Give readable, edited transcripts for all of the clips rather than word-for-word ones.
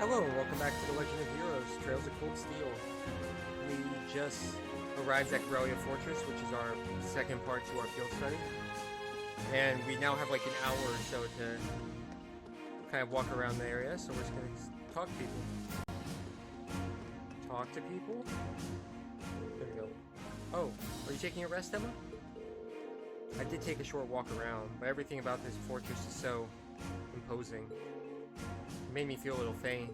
Hello and welcome back to the Legend of Heroes, Trails of Cold Steel. We just arrived at Corellia Fortress, which is our second part to our field study. And we now have like an hour or so to kind of walk around the area, so we're just going to talk to people. Talk to people? There we go. Oh, are you taking a rest, Emma? I did take a short walk around, but everything about this fortress is so imposing. Made me feel a little faint.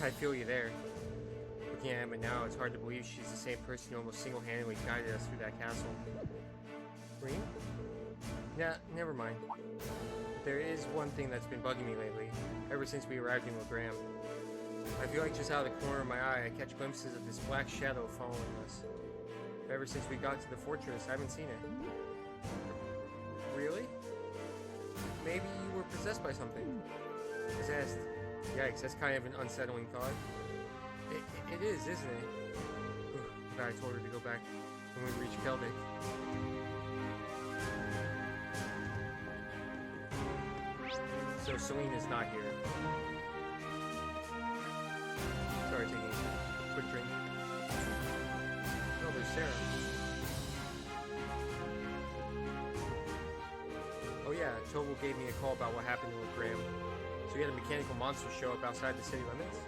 I feel you there. Looking at Emma now, it's hard to believe she's the same person who almost single-handedly guided us through that castle. Green? Nah, never mind. There is one thing that's been bugging me lately, ever since we arrived in Legram. I feel like just out of the corner of my eye, I catch glimpses of this black shadow following us. But ever since we got to the fortress, I haven't seen it. Really? Maybe you were possessed by something. Possessed. Yikes, that's kind of an unsettling thought. It is, isn't it? I told her to go back when we reach Keldic. So Selena's not here. Sorry, taking a quick drink. Oh, there's Sarah. Oh yeah, Toval gave me a call about what happened to Legram. So we had a mechanical monster show up outside the city limits?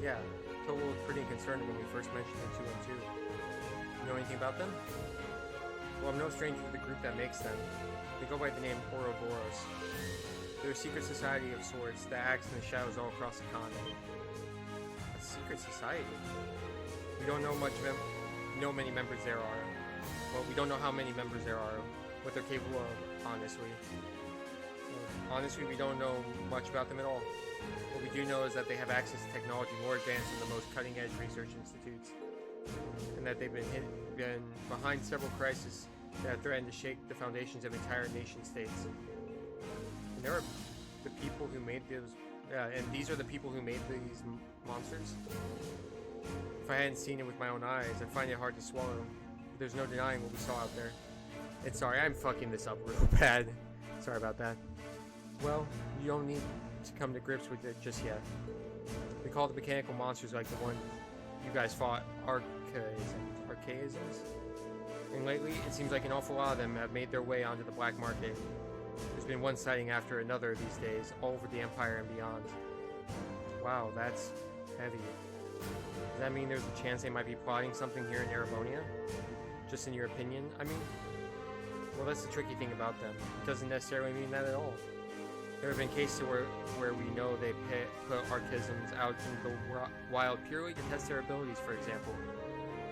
Yeah, Toval looked pretty concerned when we first mentioned it to him too. You know anything about them? Well, I'm no stranger to the group that makes them. They go by the name Ouroboros. They're a secret society of sorts that acts in the shadows all across the continent. A secret society? We don't know many members there are. Well, we don't know how many members there are, what they're capable of, honestly. Honestly, we don't know much about them at all. What we do know is that they have access to technology more advanced than the most cutting-edge research institutes, and that they've been behind several crises that have threatened to shake the foundations of entire nation-states. And there are the people who made those. Yeah, and these are the people who made these monsters. If I hadn't seen it with my own eyes, I'd find it hard to swallow. But there's no denying what we saw out there. And sorry, I'm fucking this up real bad. Sorry about that. Well, you don't need to come to grips with it just yet. We call the mechanical monsters like the one you guys fought archaisms. And lately, it seems like an awful lot of them have made their way onto the black market. There's been one sighting after another these days, all over the Empire and beyond. Wow, that's heavy. Does that mean there's a chance they might be plotting something here in Erebonia? Just in your opinion, I mean? Well, that's the tricky thing about them. It doesn't necessarily mean that at all. There have been cases where we know they put archaisms out in the wild purely to test their abilities, for example.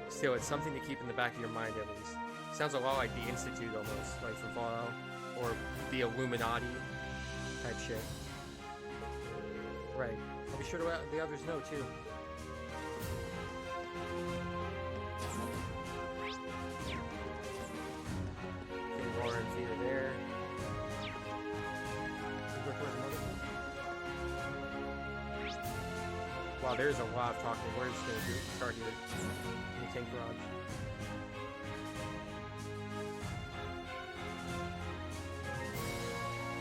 Still, it's something to keep in the back of your mind at least. Sounds a lot like the Institute almost, like from Fallout, or the Illuminati type shit. Right. I'll be sure to let the others know too. Okay, Laura and Thea there. Wow, there's a lot of talking. We're just gonna start here in the tank garage.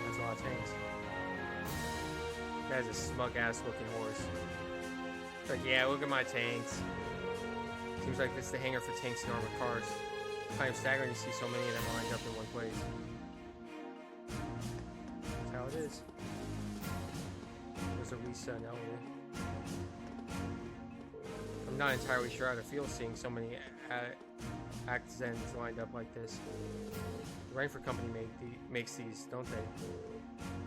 That's a lot of tanks. That is a smug ass looking horse. It's like, yeah, look at my tanks. Seems like this is the hangar for tanks and armored cars. It's kind of staggering to see so many of them lined up in one place. That's how it is. There's Elisa and Elliot. I'm not entirely sure how to feel seeing so many Actzens lined up like this. The Rainford Company makes these, don't they?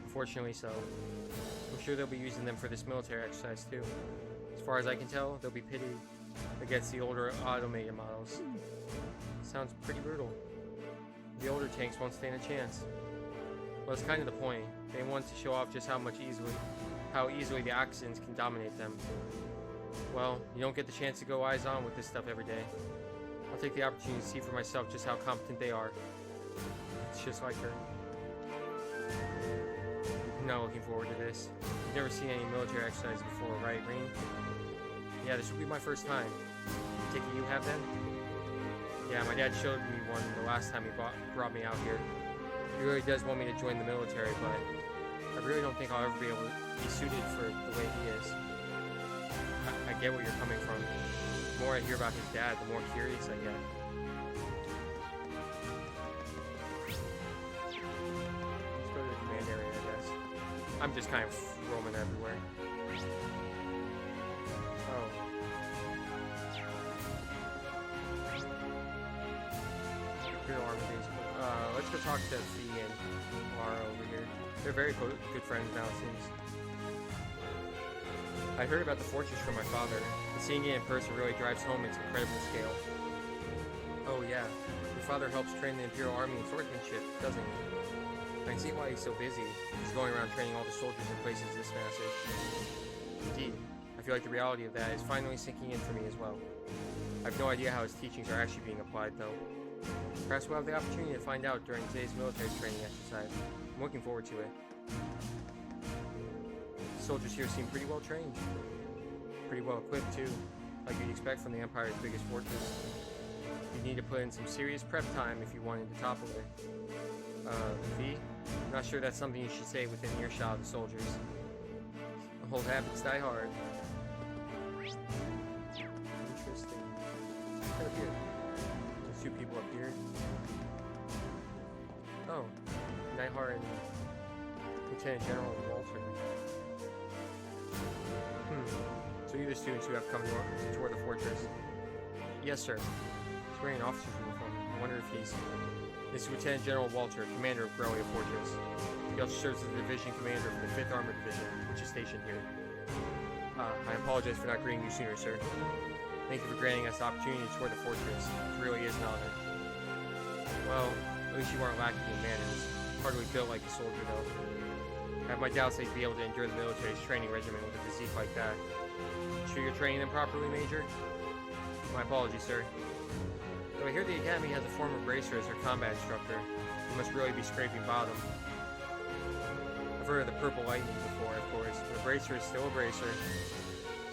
Unfortunately so. I'm sure they'll be using them for this military exercise too. As far as I can tell, they'll be pitted against the older automated models. Sounds pretty brutal. The older tanks won't stand a chance. Well, it's kind of the point. They want to show off just how easily the Actzens can dominate them. Well, you don't get the chance to go eyes on with this stuff every day. I'll take the opportunity to see for myself just how competent they are. It's just like her. I'm not looking forward to this. You've never seen any military exercise before, right, Rean? Yeah, this will be my first time. I take it you have then? Yeah, my dad showed me one the last time he brought me out here. He really does want me to join the military, but I really don't think I'll ever be able to be suited for the way he is. I get where you're coming from. The more I hear about his dad, the more curious I get. Let's go to the command area, I guess. I'm just kind of roaming everywhere. Oh. Imperial Army base. Let's go talk to Fee and Lara over here. They're very good friends now, it seems. I heard about the fortress from my father, but seeing it in person really drives home its incredible scale. Oh yeah, your father helps train the Imperial Army in swordsmanship, doesn't he? I can see why he's so busy. He's going around training all the soldiers in places this massive. Indeed, I feel like the reality of that is finally sinking in for me as well. I have no idea how his teachings are actually being applied, though. Perhaps we'll have the opportunity to find out during today's military training exercise. I'm looking forward to it. The soldiers here seem pretty well trained. Pretty well equipped, too, like you'd expect from the Empire's biggest fortress. You'd need to put in some serious prep time if you wanted to topple it. Fee? I'm not sure that's something you should say within earshot of the soldiers. Old habits die hard. Interesting. Kind of weird. There's two people up here. Oh, Nightheart and Lieutenant General Walter. So you're the students who have come to tour the fortress? Yes, sir. He's wearing an officer's uniform. I wonder if he's... This is Lieutenant General Walter, commander of Corellia Fortress. He also serves as the division commander for the 5th Armored Division, which is stationed here. I apologize for not greeting you sooner, sir. Thank you for granting us the opportunity to tour the fortress. It really is an honor. Well, at least you aren't lacking in manners. Hardly built like a soldier, though. I have my doubts that you'd be able to endure the military's training regimen with a physique like that. Sure you're training them properly, Major? My apologies, sir. Though I hear the Academy has a former bracer as their combat instructor, you must really be scraping bottom. I've heard of the Purple Lightning before, of course, but a bracer is still a bracer.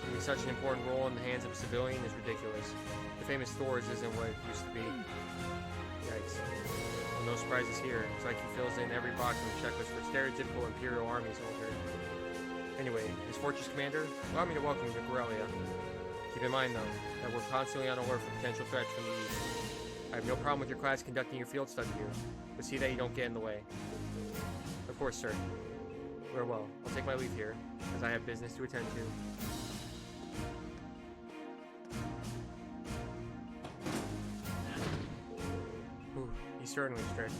Having such an important role in the hands of a civilian is ridiculous. The famous Thors isn't what it used to be. Yikes. Well, no surprises here. It's like he fills in every box on the checklist for stereotypical Imperial Army soldier. Anyway, as Fortress Commander, allow me to welcome you to Corellia. Keep in mind, though, that we're constantly on alert for potential threats from the east. I have no problem with your class conducting your field study here, but see that you don't get in the way. Of course, sir. Very well. I'll take my leave here, as I have business to attend to. Whew, he's certainly strict.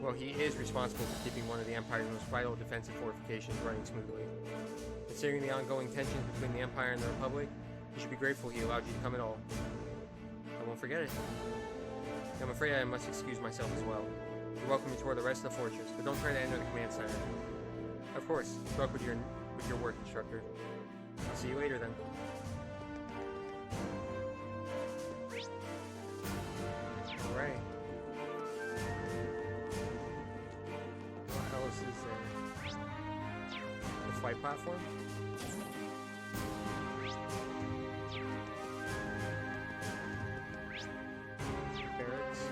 Well, he is responsible for keeping one of the Empire's most vital defensive fortifications running smoothly. Considering the ongoing tensions between the Empire and the Republic, you should be grateful he allowed you to come at all. I won't forget it. I'm afraid I must excuse myself as well. You're welcome to tour the rest of the fortress, but don't try to enter the command center. Of course, good luck with your work, instructor. I'll see you later then. Alright. What else is there? The flight platform? Barracks?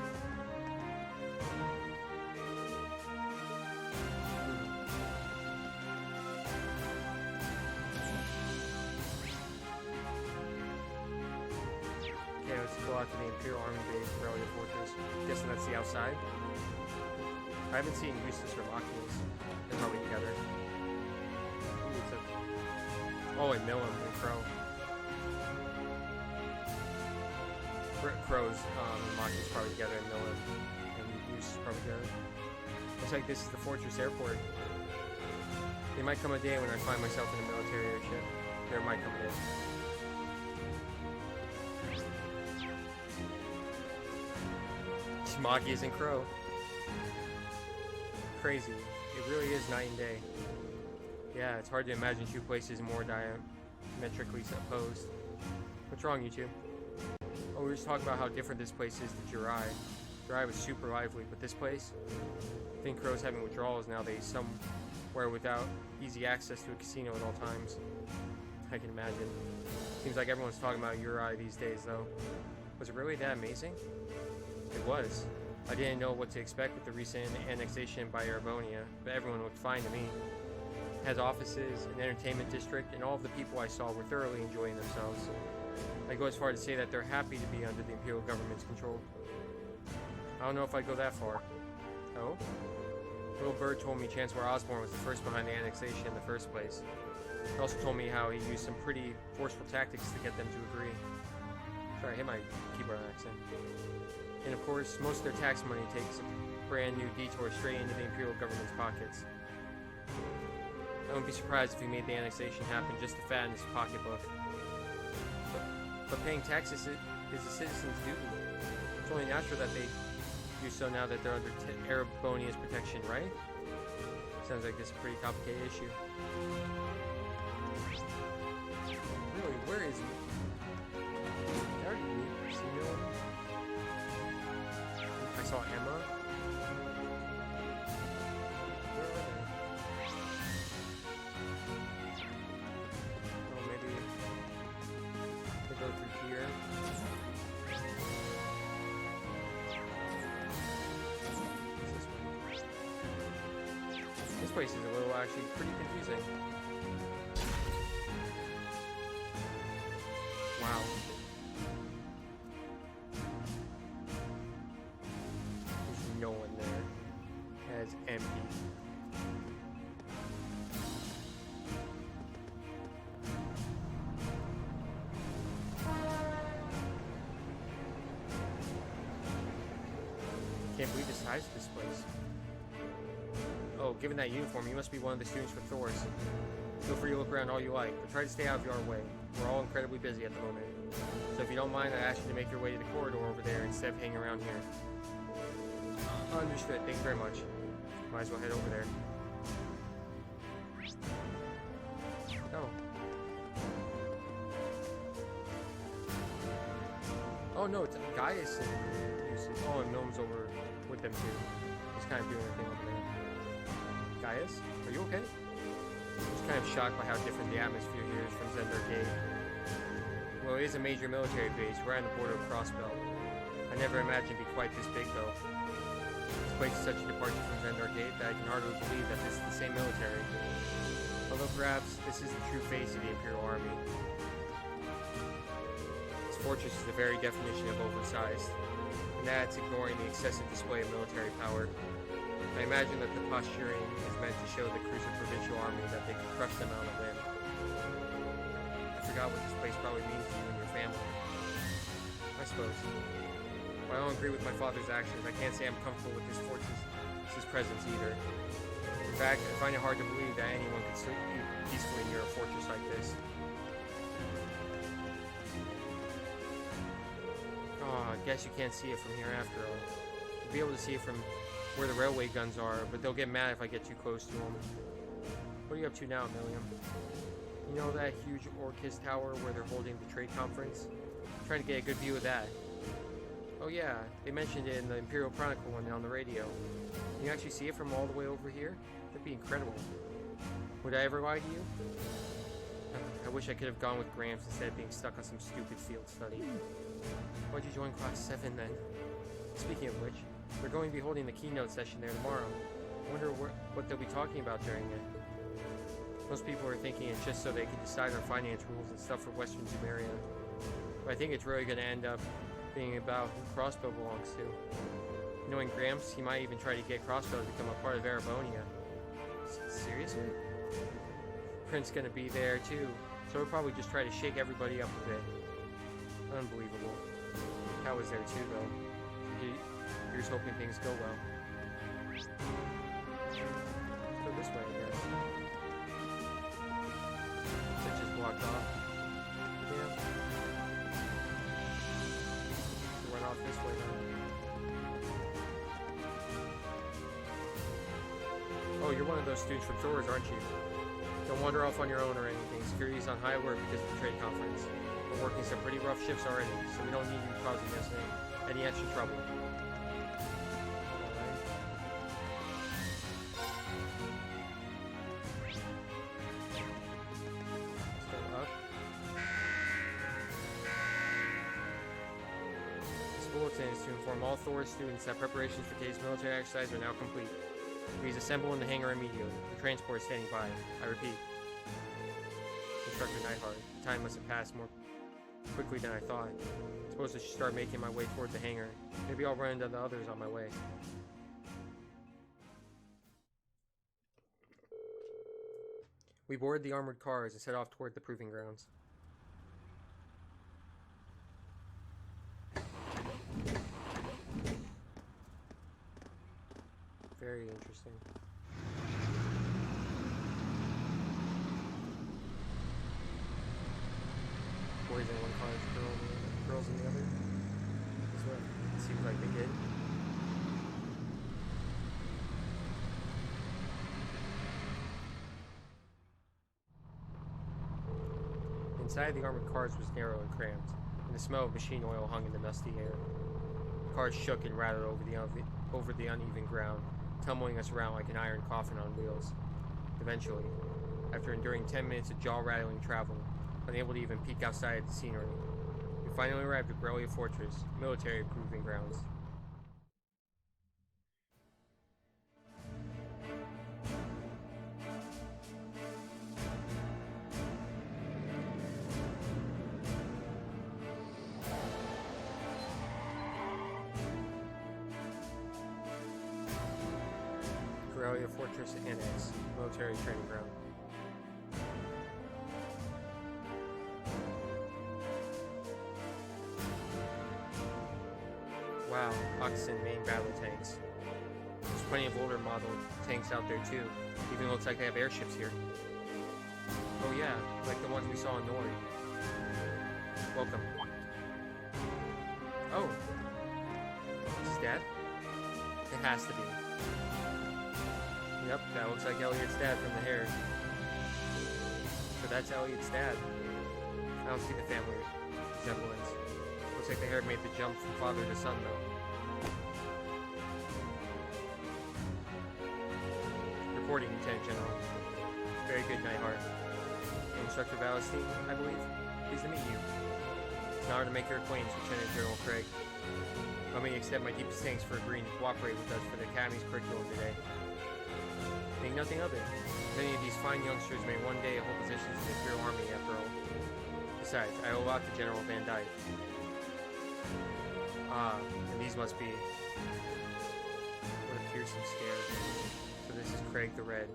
Okay, let's go out to the Imperial Army base, Corellia Fortress. Guessing that's the outside. I haven't seen Eustace or Lockheed's. They're probably together. Ooh, it's a... Oh, and Millum and Crow. Crow's and Lockheed's probably together, and Millum and Eustace probably together. Looks like this is the Fortress Airport. There might come a day when I find myself in a military airship. There might come a day. Moggies and Crow. Crazy. It really is night and day. Yeah, it's hard to imagine two places more diametrically opposed. What's wrong, you two? Oh, we were just talking about how different this place is to Jirai. Jirai was super lively, but this place? I think Crow's having withdrawals nowadays somewhere without easy access to a casino at all times. I can imagine. Seems like everyone's talking about Uri these days, though. Was it really that amazing? It was. I didn't know what to expect with the recent annexation by Erebonia, but everyone looked fine to me. It has offices, an entertainment district, and all of the people I saw were thoroughly enjoying themselves. I go as far to say that they're happy to be under the Imperial government's control. I don't know if I'd go that far. Oh? Little Bird told me Chancellor Osborne was the first behind the annexation in the first place. He also told me how he used some pretty forceful tactics to get them to agree. Sorry, I hit my keyboard accent. And of course, most of their tax money takes a brand new detour straight into the Imperial government's pockets. I wouldn't be surprised if he made the annexation happen just to fatten his pocketbook. But paying taxes is a citizen's duty. It's only natural that they do so now that they're under Erebonia's protection, right? Sounds like this is a pretty complicated issue. Really, where is he? I already see no one. I saw Emma. Where are they? Oh, maybe they go through here. This place is a little actually pretty confusing. Wow. There's no one there. It's empty. Can't believe the size of this place. Oh, given that uniform, you must be one of the students from Thors. Feel free to look around all you like, but try to stay out of your way. We're all incredibly busy at the moment. So if you don't mind, I ask you to make your way to the corridor over there instead of hanging around here. Understood. Thank you very much. Might as well head over there. Oh. Oh no, it's Gaius and Lucius. Oh, and Gnome's over with them too. He's kind of doing a thing over there. Gaius, are you okay? I'm just kind of shocked by how different the atmosphere here is from Zendar Gate. Well, it is a major military base right on the border of Crossbelt. I never imagined it'd be quite this big, though. This place is such a departure from Zendar Gate that I can hardly believe that this is the same military. Although perhaps this is the true face of the Imperial Army. This fortress is the very definition of oversized, and that's ignoring the excessive display of military power. I imagine that the posturing is meant to show the Cruiser Provincial Army that they can crush them out of limb. I forgot what this place probably means to you and your family. I suppose. While I don't agree with my father's actions, I can't say I'm comfortable with this fortress's presence either. In fact, I find it hard to believe that anyone could sleep peacefully near a fortress like this. Oh, I guess you can't see it from here after all. You'll be able to see it from where the railway guns are, but they'll get mad if I get too close to them. What are you up to now, Millium? You know that huge Orcus tower where they're holding the trade conference? I'm trying to get a good view of that. Oh yeah, they mentioned it in the Imperial Chronicle one on the radio. Can you actually see it from all the way over here? That'd be incredible. Would I ever lie to you? I wish I could have gone with Gramps instead of being stuck on some stupid field study. Why'd you join Class 7 then? Speaking of which, we're going to be holding the keynote session there tomorrow. I wonder what they'll be talking about during it. Most people are thinking it's just so they can decide on finance rules and stuff for Western Zumeria. But I think it's really going to end up being about who Crossbow belongs to. Knowing Gramps, he might even try to get Crossbow to become a part of Erebonia. Seriously? Prince's going to be there too, so he'll probably just try to shake everybody up a bit. Unbelievable. Cal was there too, though. Here's hoping things go well. Let's go this way, I guess. It's just blocked off. Yeah. Run off this way now. Oh, you're one of those students from Thors, aren't you? Don't wander off on your own or anything. Security's on high alert because of the trade conference. We're working some pretty rough shifts already, so we don't need you causing us any extra trouble. Captain is to inform all Thor students that preparations for today's military exercise are now complete. Please assemble in the hangar immediately. The transport is standing by. I repeat. Instructor Neidhart, time must have passed more quickly than I thought. I suppose I should start making my way toward the hangar. Maybe I'll run into the others on my way. We board the armored cars and set off toward the proving grounds. Very interesting. Boys in one car, girls in the other. That's what it seems like they did. Inside, the armored cars was narrow and cramped, and the smell of machine oil hung in the musty air. The cars shook and rattled over the uneven ground, tumbling us around like an iron coffin on wheels. Eventually, after enduring 10 minutes of jaw-rattling travel, unable to even peek outside at the scenery, we finally arrived at Corellia Fortress, military proving grounds. Corellia Fortress Annex, military training ground. Wow, Oxen main battle tanks. There's plenty of older model tanks out there too. Even looks like they have airships here. Oh yeah, like the ones we saw in Nori. Welcome. Oh. Is this Dad? It has to be. Yep, that looks like Elliot's dad from the hair. So that's Elliot's dad. I don't see the family resemblance. Looks like the hair made the jump from father to son, though. Reporting, Lieutenant General. Very good, Neidhart. Instructor Valestein, I believe. Pleased to meet you. It's an honor to make your acquaintance, Lieutenant General Craig. Let me extend my deepest thanks for agreeing to cooperate with us for the Academy's curriculum today. Think nothing of it. Many of these fine youngsters may one day hold positions in the Imperial Army, after all. Besides, I owe a lot to General Van Dyke. Ah, and these must be... What a fearsome scare. So this is Craig the Red.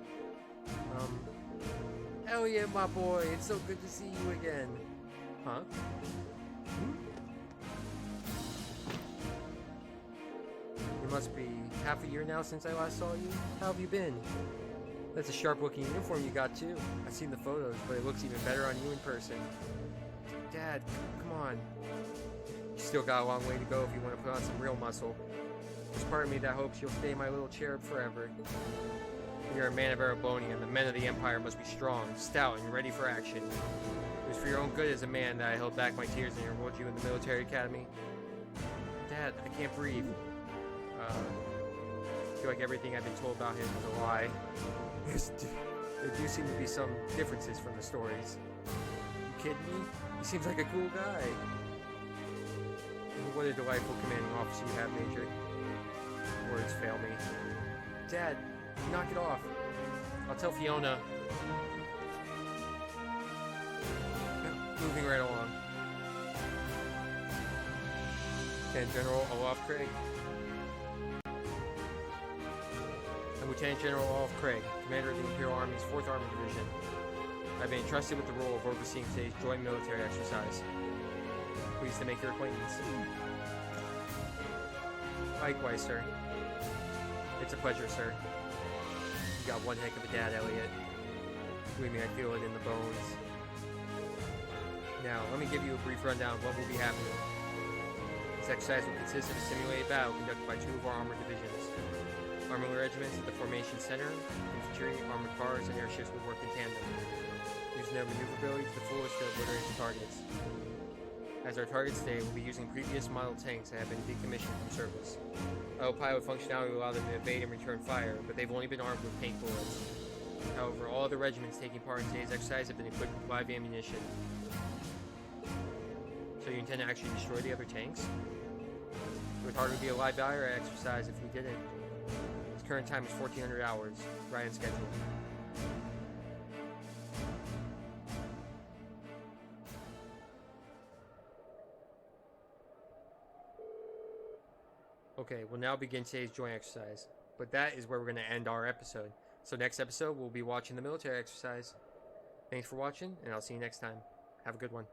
Elliot, my boy, it's so good to see you again. Huh? It must be half a year now since I last saw you. How have you been? That's a sharp-looking uniform you got, too. I've seen the photos, but it looks even better on you in person. Dad, come on. You still got a long way to go if you want to put on some real muscle. There's part of me that hopes you'll stay my little cherub forever. You're a man of Erebonia, and the men of the Empire must be strong, stout, and ready for action. It was for your own good as a man that I held back my tears and enrolled you in the military academy. Dad, I can't breathe. I feel like everything I've been told about him is a lie. There do seem to be some differences from the stories. You kidding me? He seems like a cool guy. What a delightful commanding officer you have, Major. Words fail me. Dad, knock it off. I'll tell Fiona. Moving right along. Lieutenant General Olaf Craig. I'm Lieutenant General Olaf Craig, Commander of the Imperial Army's 4th Armored Division. I've been entrusted with the role of overseeing today's joint military exercise. Pleased to make your acquaintance. Likewise, sir. It's a pleasure, sir. You got one heck of a dad, Elliot. Believe me, I feel it in the bones. Now, let me give you a brief rundown of what will be happening. This exercise will consist of a simulated battle conducted by 2 of our armored divisions. Armored regiments at the formation center, infantry, armored cars, and airships will work in tandem, using their maneuverability to the fullest to obliterate the targets. As our targets today, we'll be using previous model tanks that have been decommissioned from service. Autopilot functionality will allow them to evade and return fire, but they've only been armed with paint bullets. However, all other regiments taking part in today's exercise have been equipped with live ammunition. So you intend to actually destroy the other tanks? would hardly be a live valor exercise if we didn't. His current time is 1,400 hours, right on schedule. Okay, we'll now begin today's joint exercise, but that is where we're going to end our episode. So next episode, we'll be watching the military exercise. Thanks for watching, and I'll see you next time. Have a good one.